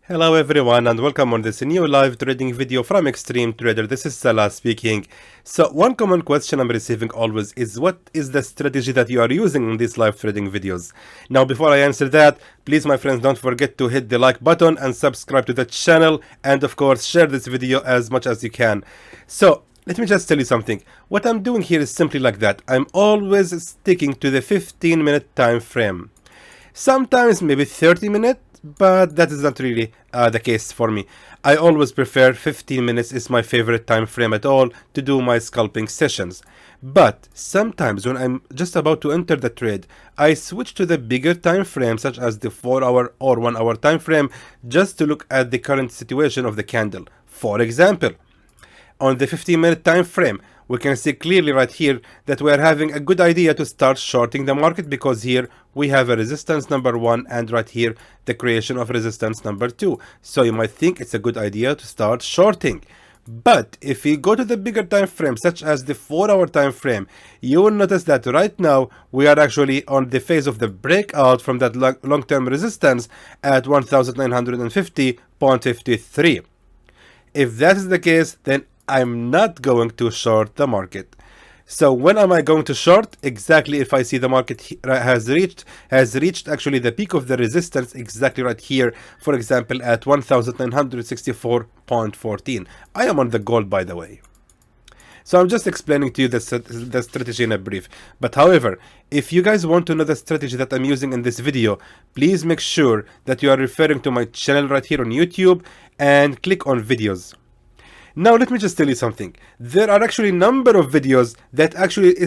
Hello everyone and welcome on this new live trading video from Xtreme Trader. This is Salah speaking. So one common question I'm receiving always is what is the strategy that you are using in these live trading videos? Now before I answer that, please my friends don't forget to hit the like button and subscribe to the channel, and of course share this video as much as you can. So let me just tell you something. What I'm doing here is simply like that. I'm always sticking to the 15-minute time frame. Sometimes maybe 30 minutes, but that is not really the case for me. I always prefer 15 minutes is my favorite time frame at all to do my scalping sessions. But sometimes when I'm just about to enter the trade, I switch to the bigger time frame such as the 4-hour or 1-hour time frame just to look at the current situation of the candle. For example, on the 15-minute time frame, we can see clearly right here that we are having a good idea to start shorting the market, because here we have a resistance number 1 and right here the creation of resistance number 2. So you might think it's a good idea to start shorting. But if we go to the bigger time frame such as the 4-hour time frame, you will notice that right now we are actually on the phase of the breakout from that long-term resistance at 1950.53. If that is the case, then I'm not going to short the market. So when am I going to short? Exactly if I see the market has reached actually the peak of the resistance exactly right here, for example at 1964.14. I am on the gold, by the way. So I'm just explaining to you the strategy in a brief. But however, if you guys want to know the strategy that I'm using in this video, please make sure that you are referring to my channel right here on YouTube and click on videos. Now let me just tell you something. There are actually a number of videos that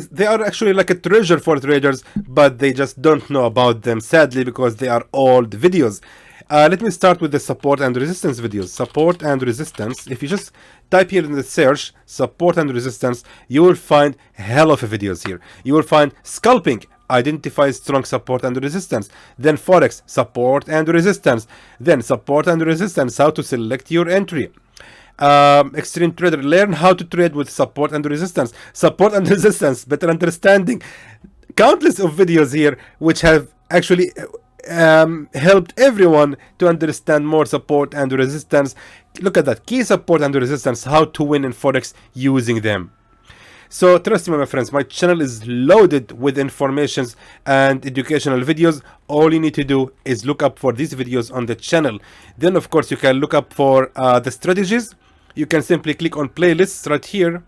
they are actually like a treasure for traders, but they just don't know about them, sadly, because they are old videos. Let me start with the support and resistance videos. Support and resistance. If you just type here in the search support and resistance, you will find a hell of videos here. You will find scalping, identify strong support and resistance, then forex support and resistance, then support and resistance, how to select your entry. Extreme Trader, learn how to trade with support and resistance, better understanding. Countless of videos here which have actually helped everyone to understand more support and resistance. Look at that, key support and resistance, how to win in forex using them. So trust me my friends, my channel is loaded with informations and educational videos. All you need to do is look up for these videos on the channel. Then of course you can look up for the strategies. You can simply click on playlists right here.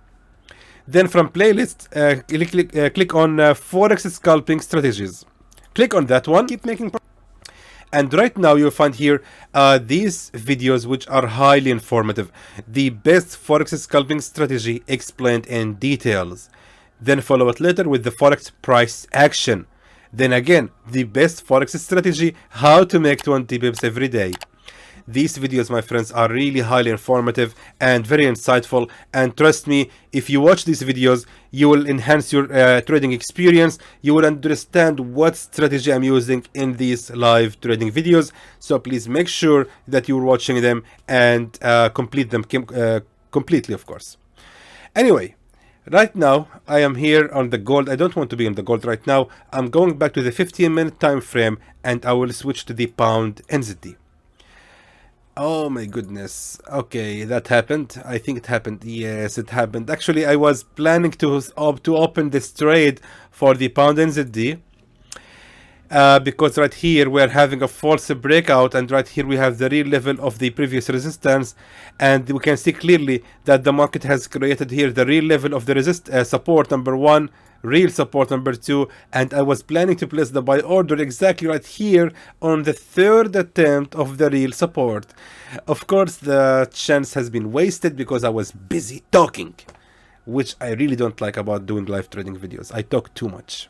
Then from playlists, click on forex scalping strategies. Click on that one, keep making progress. And right now you'll find here these videos which are highly informative. The best forex scalping strategy explained in details. Then follow it later with the forex price action. Then again, the best forex strategy, how to make 20 pips every day. These videos, my friends, are really highly informative and very insightful, and trust me, if you watch these videos, you will enhance your trading experience. You will understand what strategy I'm using in these live trading videos. So please make sure that you're watching them and complete them completely, of course. Anyway, right now I am here on the gold. I don't want to be on the gold right now. I'm going back to the 15-minute time frame and I will switch to the pound NZD. Oh my goodness. Okay, that happened. I think it happened. Yes, it happened. Actually, I was planning to open this trade for the pound NZD because right here we're having a false breakout, and right here we have the real level of the previous resistance, and we can see clearly that the market has created here the real level of the support number 1, real support number 2, and I was planning to place the buy order exactly right here on the 3rd attempt of the real support. Of course the chance has been wasted because I was busy talking, which I really don't like about doing live trading videos. I talk too much.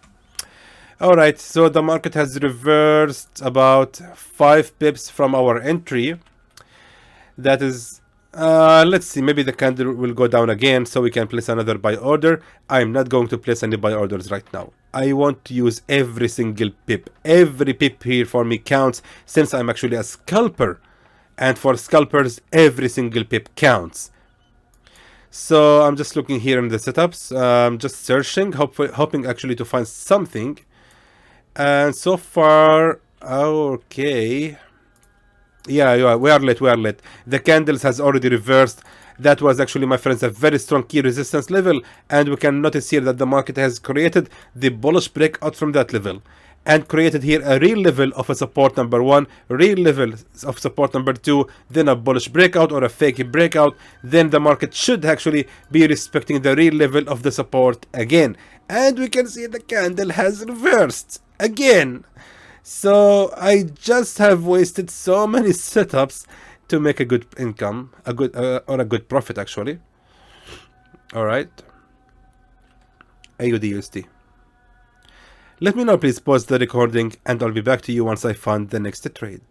Alright, so the market has reversed about 5 pips from our entry. That is let's see, maybe the candle will go down again so we can place another buy order. I'm not going to place any buy orders right now. I want to use every single pip. Every pip here for me counts, since I'm actually a scalper, and for scalpers every single pip counts. So I'm just looking here in the setups, just searching, hoping actually to find something, and so far okay, Yeah, we are late. The candles has already reversed. That was actually, my friends, a very strong key resistance level, and we can notice here that the market has created the bullish breakout from that level and created here a real level of a support number 1, real level of support number 2, then a bullish breakout or a fake breakout. Then the market should actually be respecting the real level of the support again, and we can see the candle has reversed again. So I just have wasted so many setups to make a good income, a good profit actually. All right, AUD/USD. Let me now please pause the recording, and I'll be back to you once I find the next trade.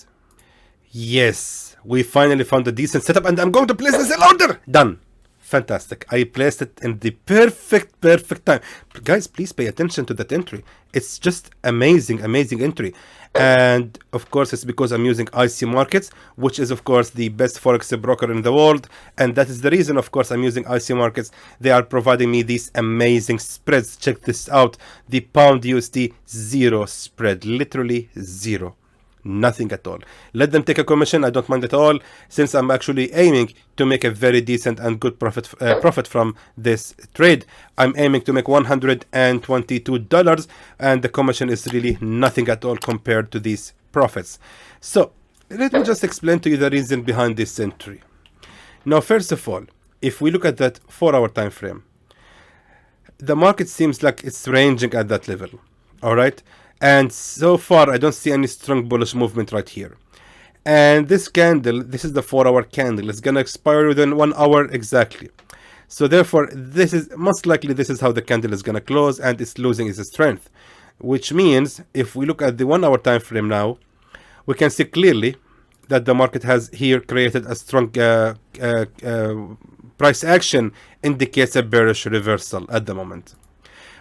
Yes, we finally found a decent setup, and I'm going to place the sell order. Done. Fantastic. I placed it in the perfect time. Guys, please pay attention to that entry. It's just amazing entry. And of course, it's because I'm using IC Markets, which is of course the best forex broker in the world. And that is the reason, of course, I'm using IC Markets. They are providing me these amazing spreads. Check this out. The pound USD, zero spread, literally zero. Nothing at all. Let them take a commission, I don't mind at all, since I'm actually aiming to make a very decent and good profit from this trade. I'm aiming to make $122, and the commission is really nothing at all compared to these profits. So let me just explain to you the reason behind this entry. Now, first of all, if we look at that 4-hour time frame, the market seems like it's ranging at that level. All right, and so far I don't see any strong bullish movement right here. And this candle, this is the 4-hour candle, it's gonna expire within 1 hour exactly. So therefore, this is most likely, this is how the candle is gonna close, and it's losing its strength. Which means if we look at the 1 hour time frame now, we can see clearly that the market has here created a strong price action, indicates a bearish reversal at the moment.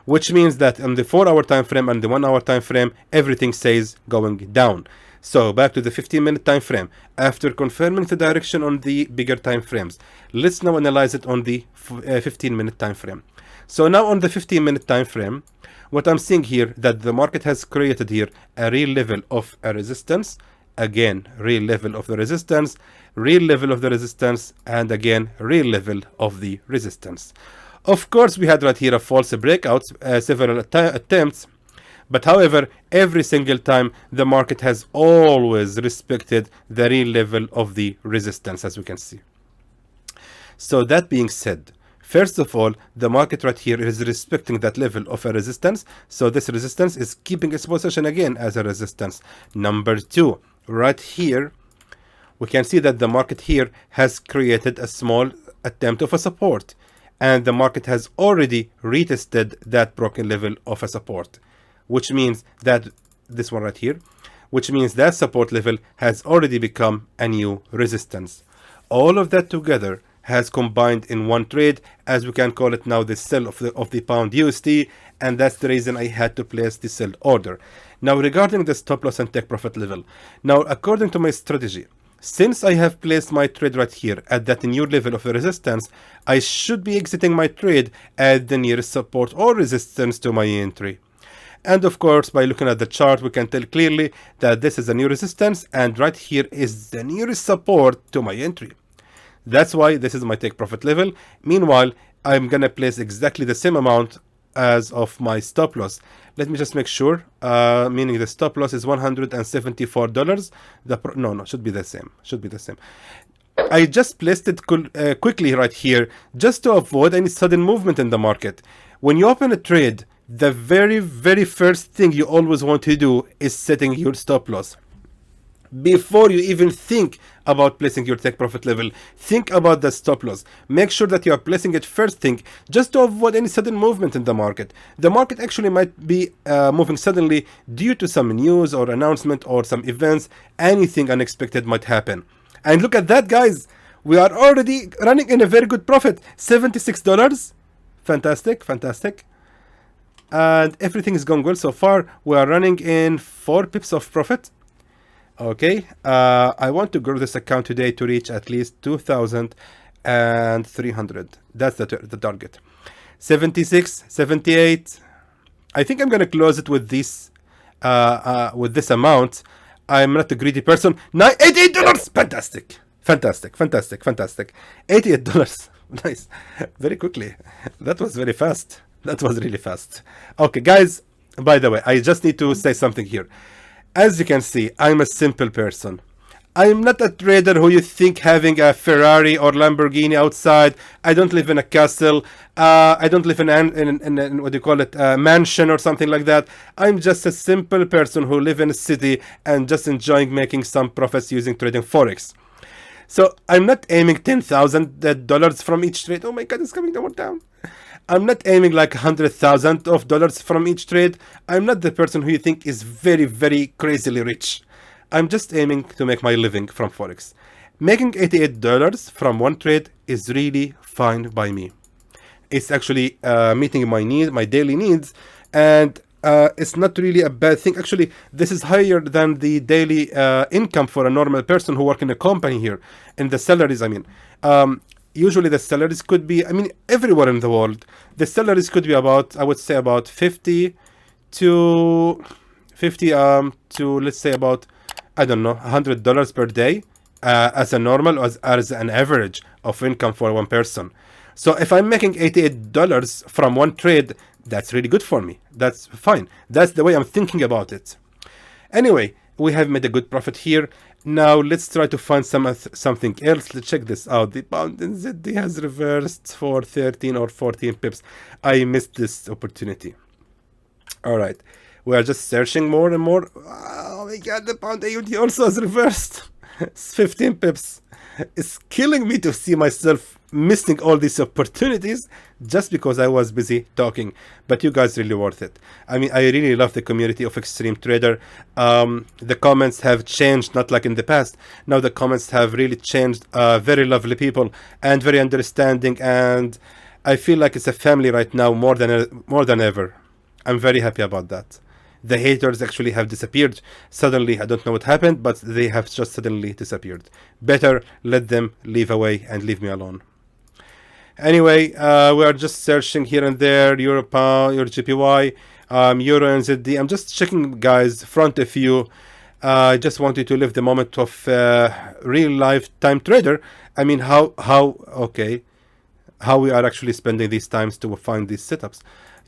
Which means that on the 4-hour time frame and the 1 hour time frame, everything says going down. So back to the 15-minute time frame. After confirming the direction on the bigger time frames, let's now analyze it on the 15-minute time frame. So now on the 15-minute time frame, what I'm seeing here, that the market has created here a real level of a resistance, again real level of the resistance, real level of the resistance, and again real level of the resistance. Of course, we had right here a false breakout, several attempts, but however, every single time the market has always respected the real level of the resistance, as we can see. So that being said, first of all, the market right here is respecting that level of a resistance. So this resistance is keeping its position again as a resistance. Number 2, right here, we can see that the market here has created a small attempt of a support. And the market has already retested that broken level of a support, which means that this one right here, which means that support level has already become a new resistance. All of that together has combined in one trade, as we can call it now, the sell of the pound USD, and that's the reason I had to place the sell order. Now, regarding the stop loss and take profit level, now according to my strategy, since I have placed my trade right here at that new level of resistance, I should be exiting my trade at the nearest support or resistance to my entry. And of course, by looking at the chart, we can tell clearly that this is a new resistance, and right here is the nearest support to my entry. That's why this is my take profit level. Meanwhile, I'm gonna place exactly the same amount as of my stop loss. Let me just make sure, meaning the stop loss is $174. Should be the same. I just placed it quickly right here just to avoid any sudden movement in the market. When you open a trade, the very first thing you always want to do is setting your stop loss. Before you even think about placing your take profit level, think about the stop loss. Make sure that you are placing it first thing, just to avoid any sudden movement in the market. The market actually might be moving suddenly due to some news or announcement or some events. Anything unexpected might happen. And look at that, guys. We are already running in a very good profit. $76. Fantastic. And everything is going well so far. We are running in 4 pips of profit. Okay, I want to grow this account today to reach at least 2,300. That's the target. 76, 78. I think I'm gonna close it with this amount. I'm not a greedy person. $88. Fantastic. Fantastic. Fantastic. Fantastic. $88. Nice. Very quickly. That was very fast. That was really fast. Okay, guys, by the way, I just need to say something here. As you can see, I'm a simple person. I'm not a trader who you think having a Ferrari or Lamborghini outside. I don't live in a castle. I don't live in what do you call it, a mansion or something like that. I'm just a simple person who live in a city and just enjoying making some profits using trading Forex. So I'm not aiming $10,000 from each trade. Oh my God, it's coming down. I'm not aiming like $100,000 from each trade. I'm not the person who you think is very, very crazily rich. I'm just aiming to make my living from Forex. Making $88 from one trade is really fine by me. It's actually meeting my needs, my daily needs, and it's not really a bad thing. Actually, this is higher than the daily income for a normal person who work in a company here. And the salaries, I mean. Usually the salaries could be, I mean, everywhere in the world, the salaries could be about, I would say about 50 to let's say about, I don't know, $100 per day as a normal, as an average of income for one person. So if I'm making $88 from one trade, that's really good for me. That's fine. That's the way I'm thinking about it. Anyway, we have made a good profit here. Now let's try to find something else. Let's check this out. The pound NZD has reversed for 13 or 14 pips. I missed this opportunity. All right, we are just searching more and more. Oh my God, the pound AUD also has reversed. It's 15 pips. It's killing me to see myself missing all these opportunities just because I was busy talking. But you guys really worth it. I mean, I really love the community of Xtreme Trader. The comments have changed, not like in the past. Now the comments have really changed. Very lovely people and very understanding, and I feel like it's a family right now more than ever. I'm very happy about that. The haters actually have disappeared suddenly. I don't know what happened, but they have just suddenly disappeared. Better let them leave away and leave me alone. Anyway, we are just searching here and there. Euro pound, Euro GPY, Euro NZD. I'm just checking, guys, front of you. I just wanted to live the moment of real lifetime trader. I mean, how we are actually spending these times to find these setups.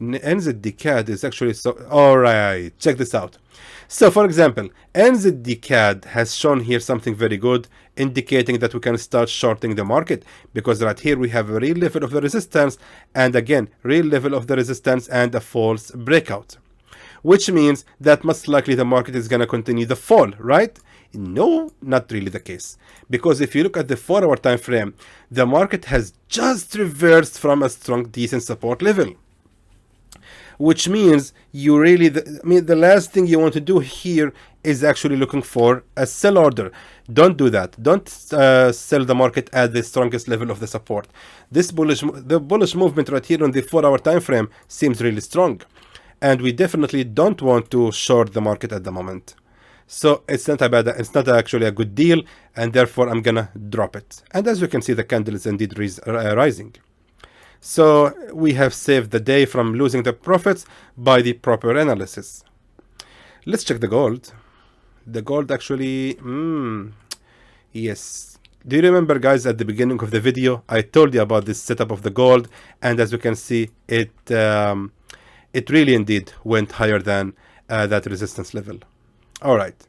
NZD CAD is actually so. All right, check this out. So, for example, NZD CAD has shown here something very good, indicating that we can start shorting the market, because right here we have a real level of the resistance, and again, real level of the resistance and a false breakout, which means that most likely the market is going to continue the fall, right? No, not really the case, because if you look at the 4-hour time frame, the market has just reversed from a strong, decent support level. Which means you really, the last thing you want to do here is actually looking for a sell order. Don't do that. Don't sell the market at the strongest level of the support. The bullish movement right here on the 4-hour time frame seems really strong, and we definitely don't want to short the market at the moment. So it's not actually a good deal, and therefore I'm gonna drop it. And as you can see, the candle is indeed rising. So we have saved the day from losing the profits by the proper analysis. Let's check the gold. The gold actually, yes. Do you remember, guys, at the beginning of the video, I told you about this setup of the gold, and as you can see, it really indeed went higher than that resistance level. All right.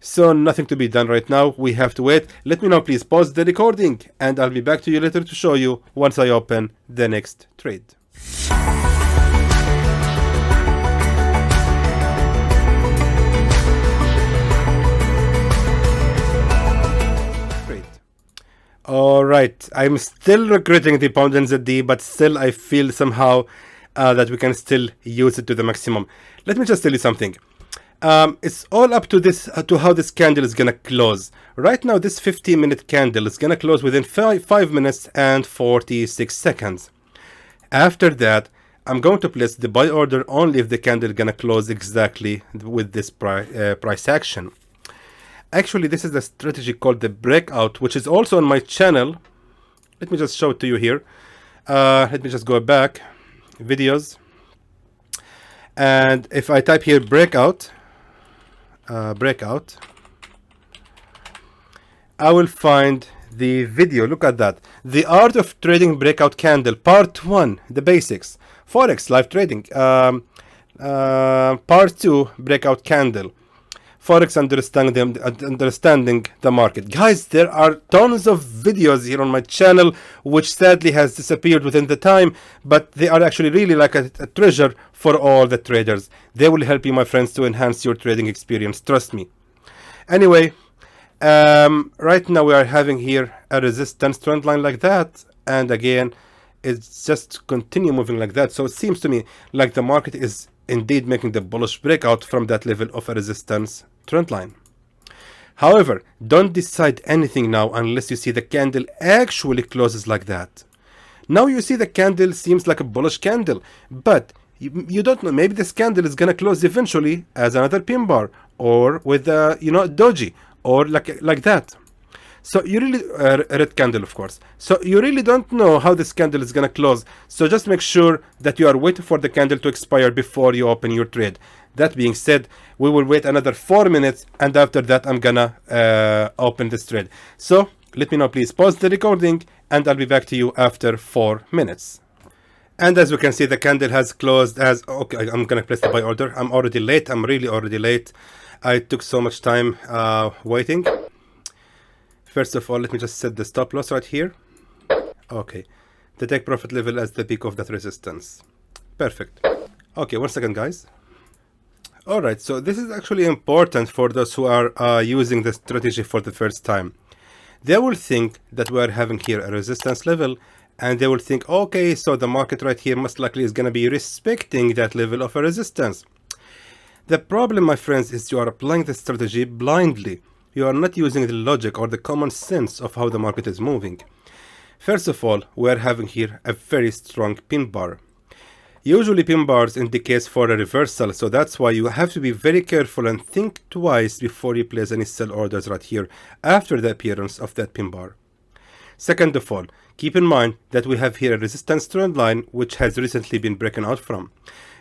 So nothing to be done right now. We have to wait. Let me now please pause the recording, and I'll be back to you later to show you once I open the next trade. All right. I'm still regretting the pound NZD, but still I feel somehow that we can still use it to the maximum. Let me just tell you something. It's all up to this to how this candle is gonna close. Right now, this 15-minute candle is gonna close within 5 minutes and 46 seconds. After that, I'm going to place the buy order only if the candle is gonna close exactly with this price action. Actually, this is a strategy called the breakout, which is also on my channel. Let me just show it to you here. Let me just go back, videos, and if I type here breakout, breakout, I will find the video. Look at that. The Art of Trading Breakout Candle, Part 1, the basics. Forex Live Trading. Part 2, Breakout Candle. Forex understanding the market. Guys, there are tons of videos here on my channel, which sadly has disappeared within the time, but they are actually really like a treasure for all the traders. They will help you, my friends, to enhance your trading experience. Trust me. Anyway, right now we are having here a resistance trend line like that, and again it's just continue moving like that. So it seems to me like the market is indeed making the bullish breakout from that level of a resistance trend line. However, don't decide anything now unless you see the candle actually closes like that. Now you see the candle seems like a bullish candle, but you don't know, maybe this candle is gonna close eventually as another pin bar, or with a doji, or like that. So you really red candle, of course. So you really don't know how this candle is gonna close. So just make sure that you are waiting for the candle to expire before you open your trade. That being said, we will wait another 4 minutes, and after that I'm gonna open this trade. So let me know, please pause the recording, and I'll be back to you after 4 minutes. And as we can see, the candle has closed as okay. I'm gonna place the buy order. I'm already late. I'm really already late. I took so much time waiting. First of all, let me just set the stop loss right here. Okay, the take profit level as the peak of that resistance. Perfect. Okay, 1 second, guys. All right, so this is actually important for those who are using the strategy for the first time. They will think that we are having here a resistance level, and they will think, okay, so the market right here most likely is going to be respecting that level of a resistance. The problem, my friends, is you are applying the strategy blindly. You are not using the logic or the common sense of how the market is moving. First of all, we are having here a very strong pin bar. Usually pin bars indicate for a reversal, so that's why you have to be very careful and think twice before you place any sell orders right here after the appearance of that pin bar. Second of all, keep in mind that we have here a resistance trend line which has recently been broken out from.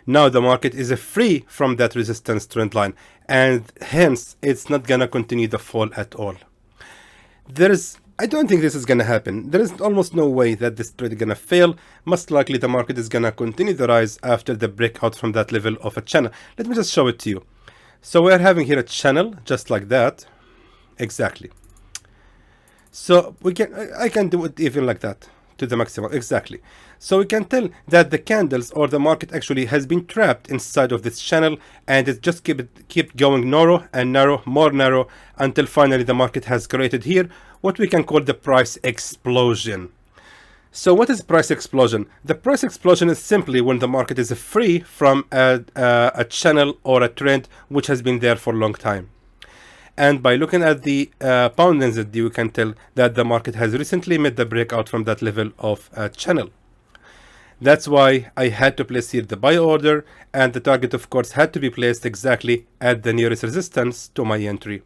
Now the market is free from that resistance trend line, and hence it's not gonna continue the fall at all. I don't think this is gonna happen. There is almost no way that this trade is gonna fail. Most likely the market is gonna continue the rise after the breakout from that level of a channel. Let me just show it to you. So we're having here a channel just like that. Exactly. So I can do it even like that to the maximum. Exactly. So we can tell that the candles or the market actually has been trapped inside of this channel, and it just keep going narrow and narrow, more narrow, until finally the market has created here what we can call the price explosion. So what is price explosion? The price explosion is simply when the market is free from a channel or a trend which has been there for a long time. And by looking at the pound NZD, you can tell that the market has recently made the breakout from that level of a channel. That's why I had to place here the buy order, and the target of course had to be placed exactly at the nearest resistance to my entry.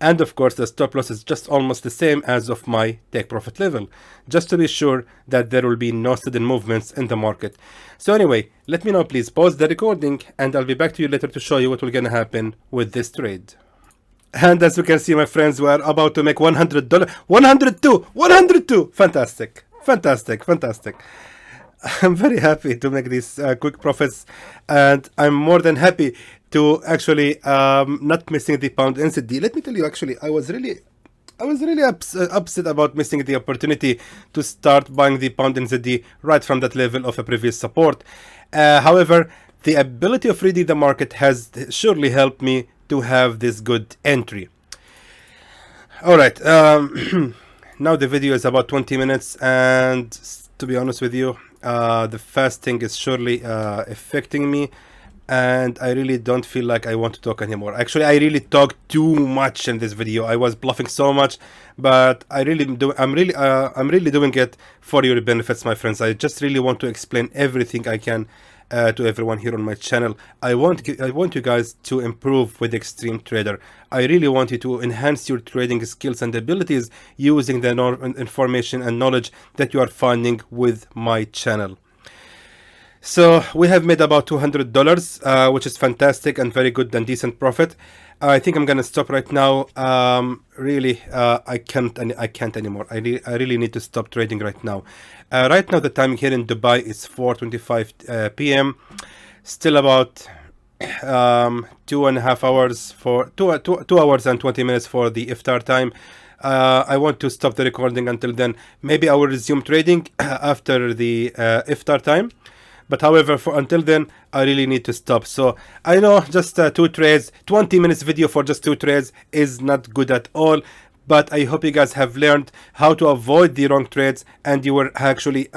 And of course the stop loss is just almost the same as of my take profit level, just to be sure that there will be no sudden movements in the market. So anyway, let me know, please pause the recording, and I'll be back to you later to show you what will gonna happen with this trade. And as you can see, my friends, we are about to make $100. 102! Fantastic, fantastic, fantastic. I'm very happy to make these quick profits, and I'm more than happy to actually not missing the pound NZD. Let me tell you, actually, I was really upset about missing the opportunity to start buying the pound NZD right from that level of a previous support. However, the ability of reading the market has surely helped me to have this good entry. All right, now the video is about 20 minutes, and to be honest with you, the fasting is surely affecting me, and I really don't feel like I want to talk anymore. Actually, I really talked too much in this video. I was bluffing so much, but I'm really doing it for your benefits, my friends. I just really want to explain everything I can to everyone here on my channel. I want you guys to improve with Xtreme Trader. I really want you to enhance your trading skills and abilities using the information and knowledge that you are finding with my channel. So we have made about $200, which is fantastic and very good and decent profit. I think I'm gonna stop right now. Really, I can't anymore. I really need to stop trading right now. Right now, the time here in Dubai is 4:25 p.m. Still about 2.5 hours for 2 hours and 20 minutes for the iftar time. I want to stop the recording until then. Maybe I will resume trading after the iftar time. But however, for until then, I really need to stop. So I know just 2 trades, 20 minutes video for just 2 trades is not good at all. But I hope you guys have learned how to avoid the wrong trades, and you were actually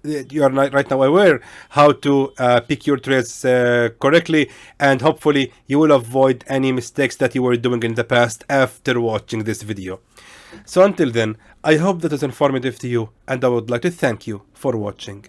you are right now aware how to pick your trades correctly, and hopefully you will avoid any mistakes that you were doing in the past after watching this video. So until then, I hope that was informative to you, and I would like to thank you for watching.